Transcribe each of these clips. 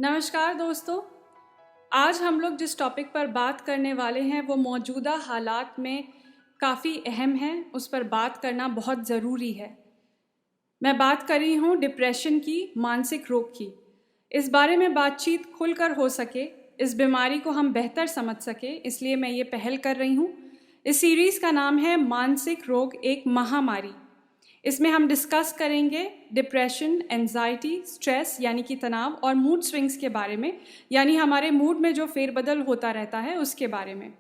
नमस्कार दोस्तों। आज हम लोग जिस टॉपिक पर बात करने वाले हैं वो मौजूदा हालात में काफ़ी अहम है, उस पर बात करना बहुत ज़रूरी है। मैं बात कर रही हूँ डिप्रेशन की, मानसिक रोग की। इस बारे में बातचीत खुलकर हो सके, इस बीमारी को हम बेहतर समझ सके, इसलिए मैं ये पहल कर रही हूँ। इस सीरीज़ का नाम है मानसिक रोग एक महामारी। इसमें हम डिस्कस करेंगे डिप्रेशन, एंजाइटी, स्ट्रेस यानी कि तनाव और मूड स्विंग्स के बारे में, यानी हमारे मूड में जो फेरबदल होता रहता है उसके बारे में।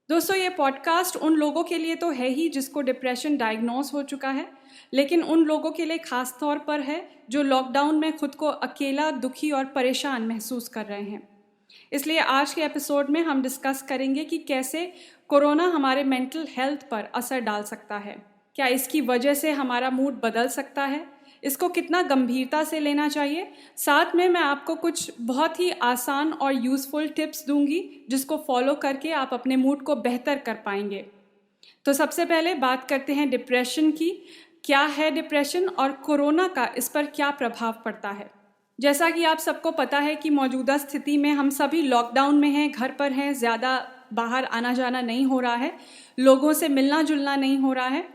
दोस्तों, ये पॉडकास्ट उन लोगों के लिए तो है ही जिसको डिप्रेशन डायग्नोस हो चुका है, लेकिन उन लोगों के लिए ख़ास तौर पर है जो लॉकडाउन में खुद को अकेला, दुखी और परेशान महसूस कर रहे हैं। इसलिए आज के एपिसोड में हम डिस्कस करेंगे कि कैसे कोरोना हमारे मेंटल हेल्थ पर असर डाल सकता है। क्या इसकी वजह से हमारा मूड बदल सकता है? इसको कितना गंभीरता से लेना चाहिए? साथ में मैं आपको कुछ बहुत ही आसान और यूज़फुल टिप्स दूंगी जिसको फॉलो करके आप अपने मूड को बेहतर कर पाएंगे। तो सबसे पहले बात करते हैं डिप्रेशन की। क्या है डिप्रेशन और कोरोना का इस पर क्या प्रभाव पड़ता है? जैसा कि आप सबको पता है कि मौजूदा स्थिति में हम सभी लॉकडाउन में हैं, घर पर हैं, ज़्यादा बाहर आना जाना नहीं हो रहा है, लोगों से मिलना जुलना नहीं हो रहा है।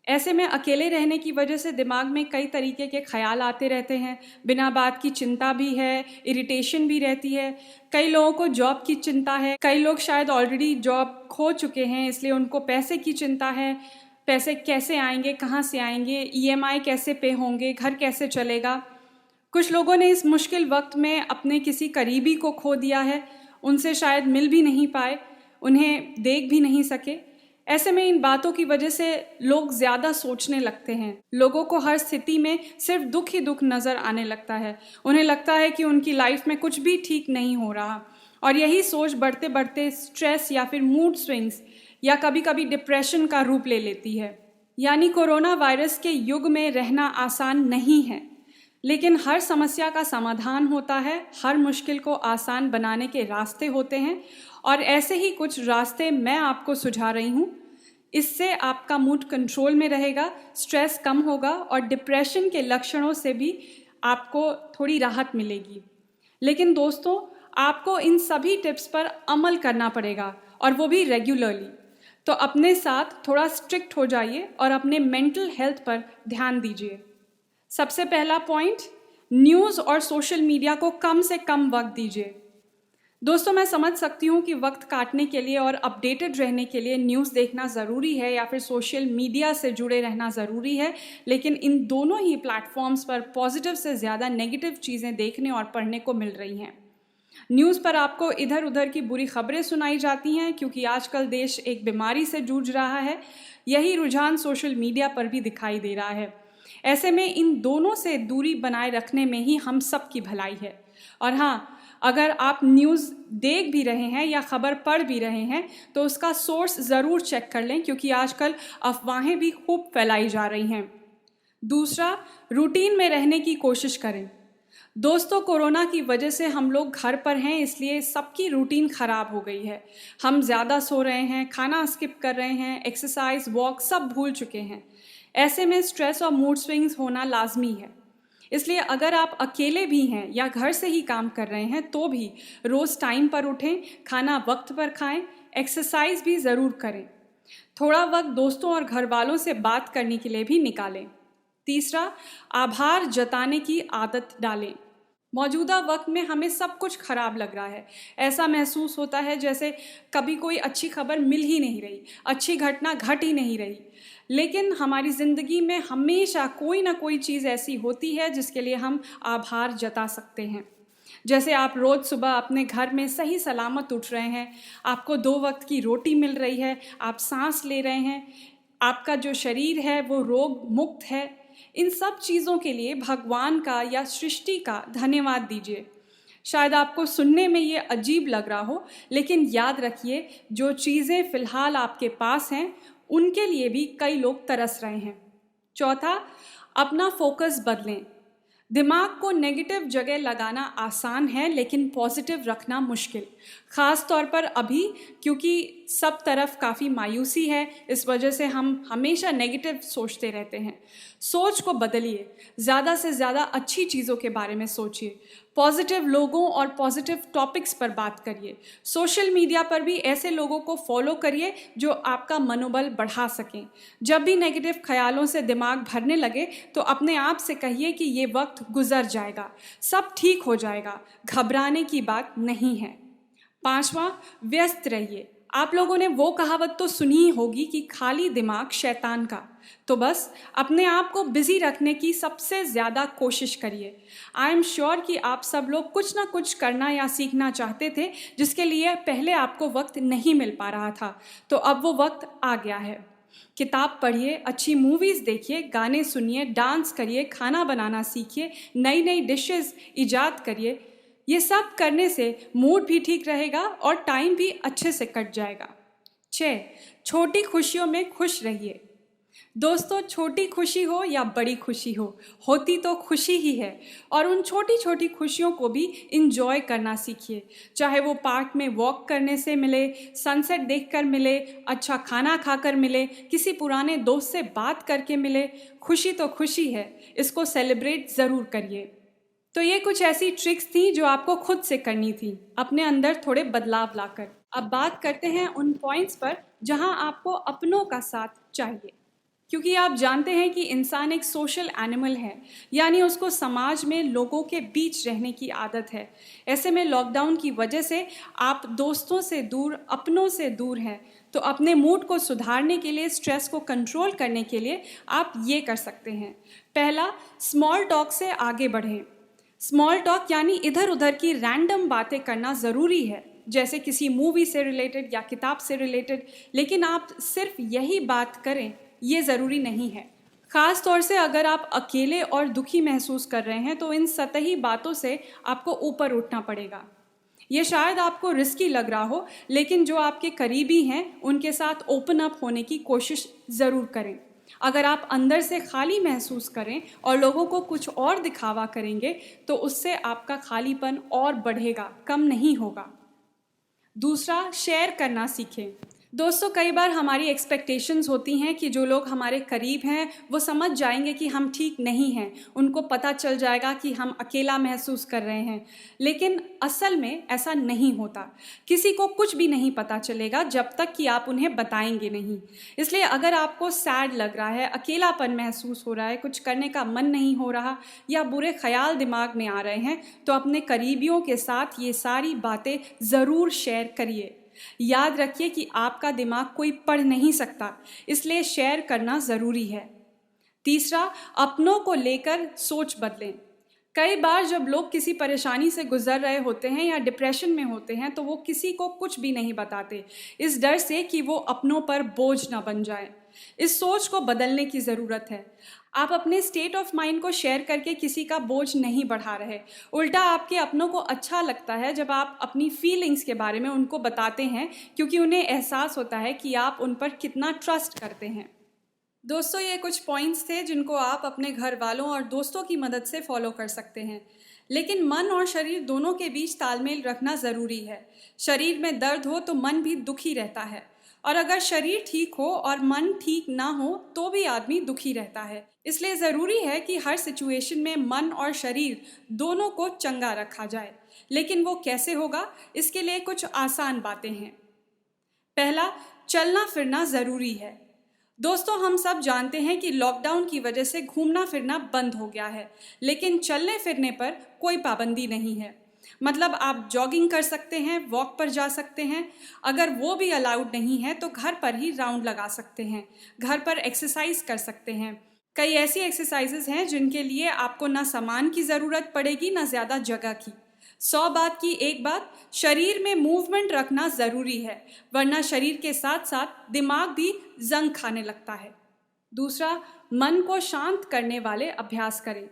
ऐसे में अकेले रहने की वजह से दिमाग में कई तरीके के ख्याल आते रहते हैं। बिना बात की चिंता भी है, इरिटेशन भी रहती है। कई लोगों को जॉब की चिंता है, कई लोग शायद ऑलरेडी जॉब खो चुके हैं, इसलिए उनको पैसे की चिंता है। पैसे कैसे आएंगे, कहाँ से आएंगे, ईएमआई कैसे पे होंगे, घर कैसे चलेगा। कुछ लोगों ने इस मुश्किल वक्त में अपने किसी करीबी को खो दिया है, उनसे शायद मिल भी नहीं पाए, उन्हें देख भी नहीं सके। ऐसे में इन बातों की वजह से लोग ज़्यादा सोचने लगते हैं। लोगों को हर स्थिति में सिर्फ दुख ही दुख नज़र आने लगता है। उन्हें लगता है कि उनकी लाइफ में कुछ भी ठीक नहीं हो रहा, और यही सोच बढ़ते बढ़ते स्ट्रेस या फिर मूड स्विंग्स या कभी कभी डिप्रेशन का रूप ले लेती है। यानी कोरोना वायरस के युग में रहना आसान नहीं है, लेकिन हर समस्या का समाधान होता है, हर मुश्किल को आसान बनाने के रास्ते होते हैं, और ऐसे ही कुछ रास्ते मैं आपको सुझा रही हूँ। इससे आपका मूड कंट्रोल में रहेगा, स्ट्रेस कम होगा और डिप्रेशन के लक्षणों से भी आपको थोड़ी राहत मिलेगी। लेकिन दोस्तों, आपको इन सभी टिप्स पर अमल करना पड़ेगा, और वो भी रेगुलरली। तो अपने साथ थोड़ा स्ट्रिक्ट हो जाइए और अपने मेंटल हेल्थ पर ध्यान दीजिए। सबसे पहला पॉइंट, न्यूज़ और सोशल मीडिया को कम से कम वक्त दीजिए। दोस्तों, मैं समझ सकती हूँ कि वक्त काटने के लिए और अपडेटेड रहने के लिए न्यूज़ देखना ज़रूरी है या फिर सोशल मीडिया से जुड़े रहना ज़रूरी है, लेकिन इन दोनों ही प्लेटफॉर्म्स पर पॉजिटिव से ज़्यादा नेगेटिव चीज़ें देखने और पढ़ने को मिल रही हैं। न्यूज़ पर आपको इधर उधर की बुरी खबरें सुनाई जाती हैं, क्योंकि आजकल देश एक बीमारी से जूझ रहा है। यही रुझान सोशल मीडिया पर भी दिखाई दे रहा है। ऐसे में इन दोनों से दूरी बनाए रखने में ही हम सब की भलाई है। और हाँ, अगर आप न्यूज़ देख भी रहे हैं या खबर पढ़ भी रहे हैं तो उसका सोर्स ज़रूर चेक कर लें, क्योंकि आजकल अफवाहें भी खूब फैलाई जा रही हैं। दूसरा, रूटीन में रहने की कोशिश करें। दोस्तों, कोरोना की वजह से हम लोग घर पर हैं, इसलिए सबकी रूटीन ख़राब हो गई है। हम ज़्यादा सो रहे हैं, खाना स्किप कर रहे हैं, एक्सरसाइज, वॉक सब भूल चुके हैं। ऐसे में स्ट्रेस और मूड स्विंग्स होना लाजमी है। इसलिए अगर आप अकेले भी हैं या घर से ही काम कर रहे हैं तो भी रोज़ टाइम पर उठें, खाना वक्त पर खाएं, एक्सरसाइज भी ज़रूर करें। थोड़ा वक्त दोस्तों और घर वालों से बात करने के लिए भी निकालें। तीसरा, आभार जताने की आदत डालें। मौजूदा वक्त में हमें सब कुछ खराब लग रहा है। ऐसा महसूस होता है जैसे कभी कोई अच्छी खबर मिल ही नहीं रही, अच्छी घटना घट ही नहीं रही। लेकिन हमारी ज़िंदगी में हमेशा कोई ना कोई चीज़ ऐसी होती है जिसके लिए हम आभार जता सकते हैं। जैसे आप रोज़ सुबह अपने घर में सही सलामत उठ रहे हैं, आपको 2 वक्त की रोटी मिल रही है, आप सांस ले रहे हैं, आपका जो शरीर है वो रोग मुक्त है। इन सब चीज़ों के लिए भगवान का या सृष्टि का धन्यवाद दीजिए। शायद आपको सुनने में ये अजीब लग रहा हो, लेकिन याद रखिए, जो चीज़ें फ़िलहाल आपके पास हैं उनके लिए भी कई लोग तरस रहे हैं। चौथा, अपना फोकस बदलें। दिमाग को नेगेटिव जगह लगाना आसान है, लेकिन पॉजिटिव रखना मुश्किल। ख़ास तौर पर अभी, क्योंकि सब तरफ काफ़ी मायूसी है, इस वजह से हम हमेशा नेगेटिव सोचते रहते हैं। सोच को बदलिए, ज़्यादा से ज़्यादा अच्छी चीज़ों के बारे में सोचिए, पॉजिटिव लोगों और पॉजिटिव टॉपिक्स पर बात करिए। सोशल मीडिया पर भी ऐसे लोगों को फॉलो करिए जो आपका मनोबल बढ़ा सकें। जब भी नेगेटिव ख्यालों से दिमाग भरने लगे तो अपने आप से कहिए कि ये वक्त गुजर जाएगा, सब ठीक हो जाएगा, घबराने की बात नहीं है। 5वां, व्यस्त रहिए। आप लोगों ने वो कहावत तो सुनी ही होगी कि खाली दिमाग शैतान का। तो बस अपने आप को बिजी रखने की सबसे ज़्यादा कोशिश करिए। आई एम श्योर कि आप सब लोग कुछ ना कुछ करना या सीखना चाहते थे, जिसके लिए पहले आपको वक्त नहीं मिल पा रहा था, तो अब वो वक्त आ गया है। किताब पढ़िए, अच्छी मूवीज़ देखिए, गाने सुनिए, डांस करिए, खाना बनाना सीखिए, नई नई डिशेस ईजाद करिए। ये सब करने से मूड भी ठीक रहेगा और टाइम भी अच्छे से कट जाएगा। 6, छोटी खुशियों में खुश रहिए। दोस्तों, छोटी खुशी हो या बड़ी खुशी हो, होती तो खुशी ही है, और उन छोटी छोटी खुशियों को भी इंजॉय करना सीखिए। चाहे वो पार्क में वॉक करने से मिले, सनसेट देखकर मिले, अच्छा खाना खाकर मिले, किसी पुराने दोस्त से बात करके मिले, खुशी तो खुशी है, इसको सेलिब्रेट ज़रूर करिए। तो ये कुछ ऐसी ट्रिक्स थी जो आपको खुद से करनी थी, अपने अंदर थोड़े बदलाव लाकर। अब बात करते हैं उन पॉइंट्स पर जहां आपको अपनों का साथ चाहिए, क्योंकि आप जानते हैं कि इंसान एक सोशल एनिमल है, यानी उसको समाज में लोगों के बीच रहने की आदत है। ऐसे में लॉकडाउन की वजह से आप दोस्तों से दूर, अपनों से दूर हैं, तो अपने मूड को सुधारने के लिए, स्ट्रेस को कंट्रोल करने के लिए आप ये कर सकते हैं। पहला, स्मॉल टॉक से आगे बढ़ें। स्मॉल टॉक यानी इधर उधर की रैंडम बातें करना ज़रूरी है, जैसे किसी मूवी से रिलेटेड या किताब से रिलेटेड, लेकिन आप सिर्फ यही बात करें ये ज़रूरी नहीं है। ख़ास तौर से अगर आप अकेले और दुखी महसूस कर रहे हैं तो इन सतही बातों से आपको ऊपर उठना पड़ेगा। ये शायद आपको रिस्की लग रहा हो, लेकिन जो आपके करीबी हैं उनके साथ ओपन अप होने की कोशिश ज़रूर करें। अगर आप अंदर से खाली महसूस करें और लोगों को कुछ और दिखावा करेंगे तो उससे आपका खालीपन और बढ़ेगा, कम नहीं होगा। दूसरा, शेयर करना सीखें। दोस्तों, कई बार हमारी एक्सपेक्टेशंस होती हैं कि जो लोग हमारे करीब हैं वो समझ जाएंगे कि हम ठीक नहीं हैं, उनको पता चल जाएगा कि हम अकेला महसूस कर रहे हैं, लेकिन असल में ऐसा नहीं होता। किसी को कुछ भी नहीं पता चलेगा जब तक कि आप उन्हें बताएंगे नहीं। इसलिए अगर आपको सैड लग रहा है, अकेलापन महसूस हो रहा है, कुछ करने का मन नहीं हो रहा या बुरे ख्याल दिमाग में आ रहे हैं, तो अपने करीबियों के साथ ये सारी बातें ज़रूर शेयर करिए। याद रखिए कि आपका दिमाग कोई पढ़ नहीं सकता, इसलिए शेयर करना ज़रूरी है। तीसरा, अपनों को लेकर सोच बदलें। कई बार जब लोग किसी परेशानी से गुजर रहे होते हैं या डिप्रेशन में होते हैं तो वो किसी को कुछ भी नहीं बताते, इस डर से कि वो अपनों पर बोझ ना बन जाए। इस सोच को बदलने की ज़रूरत है। आप अपने स्टेट ऑफ माइंड को शेयर करके किसी का बोझ नहीं बढ़ा रहे, उल्टा आपके अपनों को अच्छा लगता है जब आप अपनी फीलिंग्स के बारे में उनको बताते हैं, क्योंकि उन्हें एहसास होता है कि आप उन पर कितना ट्रस्ट करते हैं। दोस्तों, ये कुछ पॉइंट्स थे जिनको आप अपने घर वालों और दोस्तों की मदद से फॉलो कर सकते हैं, लेकिन मन और शरीर दोनों के बीच तालमेल रखना ज़रूरी है। शरीर में दर्द हो तो मन भी दुखी रहता है, और अगर शरीर ठीक हो और मन ठीक ना हो तो भी आदमी दुखी रहता है। इसलिए ज़रूरी है कि हर सिचुएशन में मन और शरीर दोनों को चंगा रखा जाए। लेकिन वो कैसे होगा, इसके लिए कुछ आसान बातें हैं। पहला, चलना फिरना ज़रूरी है। दोस्तों, हम सब जानते हैं कि लॉकडाउन की वजह से घूमना फिरना बंद हो गया है, लेकिन चलने फिरने पर कोई पाबंदी नहीं है। मतलब आप जॉगिंग कर सकते हैं, वॉक पर जा सकते हैं। अगर वो भी अलाउड नहीं है तो घर पर ही राउंड लगा सकते हैं, घर पर एक्सरसाइज कर सकते हैं। कई ऐसी एक्सरसाइजेज हैं जिनके लिए आपको ना सामान की ज़रूरत पड़ेगी ना ज़्यादा जगह की। 100 बात की एक बात, शरीर में मूवमेंट रखना ज़रूरी है, वरना शरीर के साथ साथ दिमाग भी जंग खाने लगता है। दूसरा, मन को शांत करने वाले अभ्यास करें।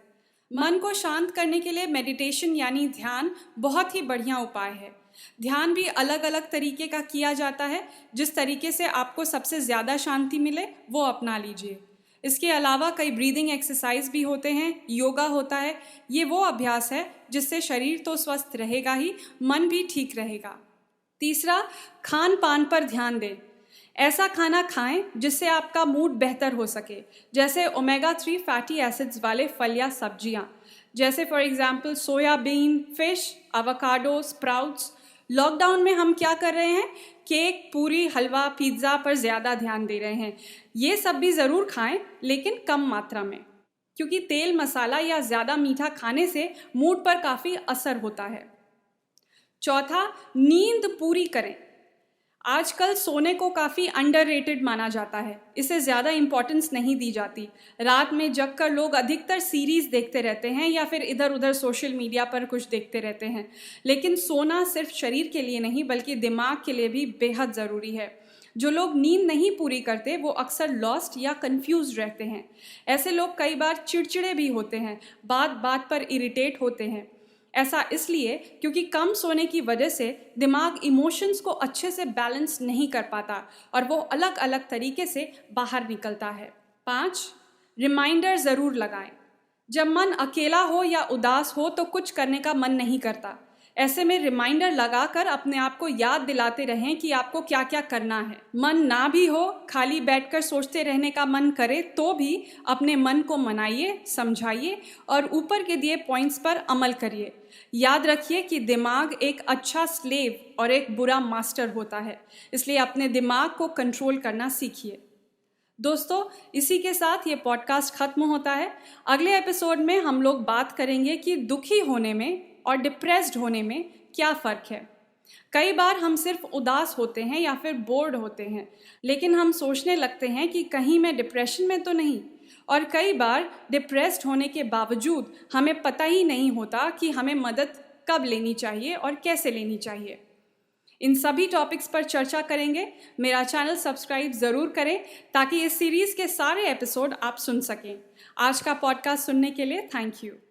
मन को शांत करने के लिए मेडिटेशन यानी ध्यान बहुत ही बढ़िया उपाय है। ध्यान भी अलग अलग तरीके का किया जाता है, जिस तरीके से आपको सबसे ज़्यादा शांति मिले वो अपना लीजिए। इसके अलावा कई ब्रीदिंग एक्सरसाइज भी होते हैं, योगा होता है। ये वो अभ्यास है जिससे शरीर तो स्वस्थ रहेगा ही, मन भी ठीक रहेगा। तीसरा, खान पान पर ध्यान दें। ऐसा खाना खाएं जिससे आपका मूड बेहतर हो सके, जैसे ओमेगा 3 फैटी एसिड्स वाले फल या सब्जियां, जैसे for example soybean, fish, avocado, sprouts. Lockdown में हम क्या कर रहे हैं? केक, पूरी, हलवा, पिज्ज़ा पर ज़्यादा ध्यान दे रहे हैं। ये सब भी ज़रूर खाएं, लेकिन कम मात्रा में, क्योंकि तेल, मसाला या ज़्यादा मीठा खाने से मूड पर काफ़ी असर होता है। चौथा, नींद पूरी करें। आजकल सोने को काफ़ी अंडररेटेड माना जाता है, इसे ज़्यादा इम्पोर्टेंस नहीं दी जाती। रात में जगकर लोग अधिकतर सीरीज़ देखते रहते हैं या फिर इधर उधर सोशल मीडिया पर कुछ देखते रहते हैं, लेकिन सोना सिर्फ शरीर के लिए नहीं बल्कि दिमाग के लिए भी बेहद ज़रूरी है। जो लोग नींद नहीं पूरी करते वो अक्सर लॉस्ट या कंफ्यूज रहते हैं। ऐसे लोग कई बार चिड़चिड़े भी होते हैं, बात बात पर इरिटेट होते हैं। ऐसा इसलिए क्योंकि कम सोने की वजह से दिमाग इमोशंस को अच्छे से बैलेंस नहीं कर पाता और वो अलग अलग तरीके से बाहर निकलता है। 5, रिमाइंडर ज़रूर लगाएं। जब मन अकेला हो या उदास हो तो कुछ करने का मन नहीं करता। ऐसे में रिमाइंडर लगाकर अपने आप को याद दिलाते रहें कि आपको क्या क्या करना है। मन ना भी हो, खाली बैठकर सोचते रहने का मन करे तो भी अपने मन को मनाइए, समझाइए और ऊपर के दिए पॉइंट्स पर अमल करिए। याद रखिए कि दिमाग एक अच्छा स्लेव और एक बुरा मास्टर होता है, इसलिए अपने दिमाग को कंट्रोल करना सीखिए। दोस्तों, इसी के साथ ये पॉडकास्ट खत्म होता है। अगले एपिसोड में हम लोग बात करेंगे कि दुखी होने में और डिप्रेस्ड होने में क्या फ़र्क है। कई बार हम सिर्फ उदास होते हैं या फिर बोर्ड होते हैं, लेकिन हम सोचने लगते हैं कि कहीं मैं डिप्रेशन में तो नहीं। और कई बार डिप्रेस्ड होने के बावजूद हमें पता ही नहीं होता कि हमें मदद कब लेनी चाहिए और कैसे लेनी चाहिए। इन सभी टॉपिक्स पर चर्चा करेंगे। मेरा चैनल सब्सक्राइब ज़रूर करें ताकि इस सीरीज़ के सारे एपिसोड आप सुन सकें। आज का पॉडकास्ट सुनने के लिए थैंक यू।